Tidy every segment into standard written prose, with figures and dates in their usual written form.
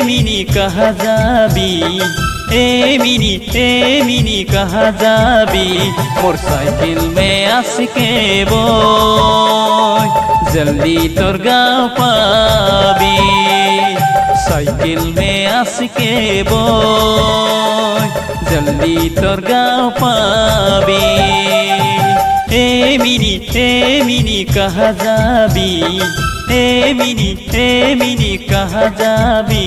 Mini कहाँ जाबी mini कहाँ जाबी मोर cycle में आसके बोय जल्दी तोर गाँव पाबी साइकिल में आसके बोय जल्दी तोर गाँव पाबी मिनी कहाँ जाबी मिनी कहाँ जाबी।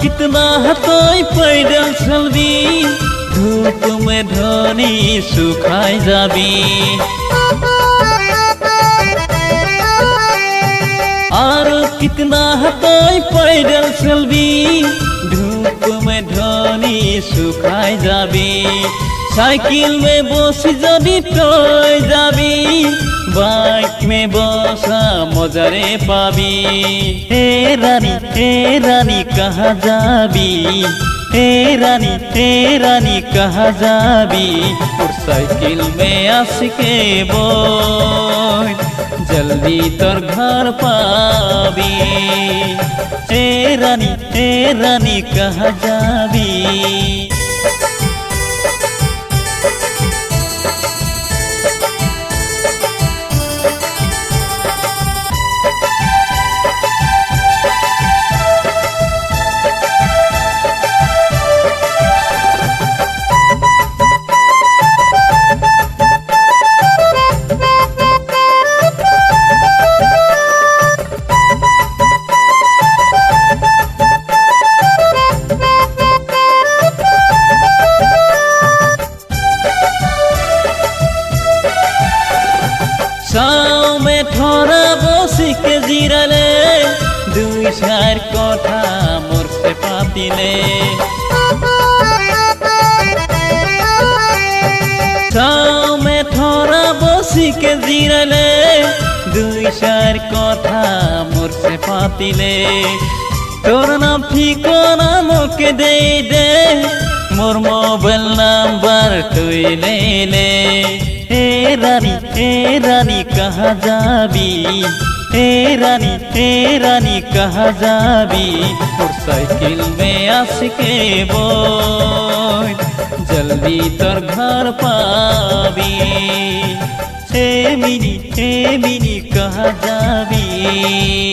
कितना हतोई पैदल चलबी धूप में धनी सुखाई जाबी और कितना हतोई पैदल चलबी धूप में धनी सुखाई जाबी साइकिल में बस जदी तोय जाबी बाइक में बसा मजारे पाबी हे रानी कहाँ जाबी हे रानी कहाँ जाबी और साइकिल में आसके बोय जल्दी तोर घर पाबी हे रानी कहाँ जाबी। छाव में थोड़ा बसी के जिराले दुई चार कथा मोर से पातिले छाव में थोड़ा बसी के जिराले दुई चार कथा मोर से पातिले तोर नाम ठिकाना मोके दे मोर मोबाइल नंबर तुई ले ले हे रानी कहाँ जाबी हे रानी कहाँ जाबी और साइकिल में आसके बोय जल्दी तोर घर पाबी हे मिनी कहाँ जाबी।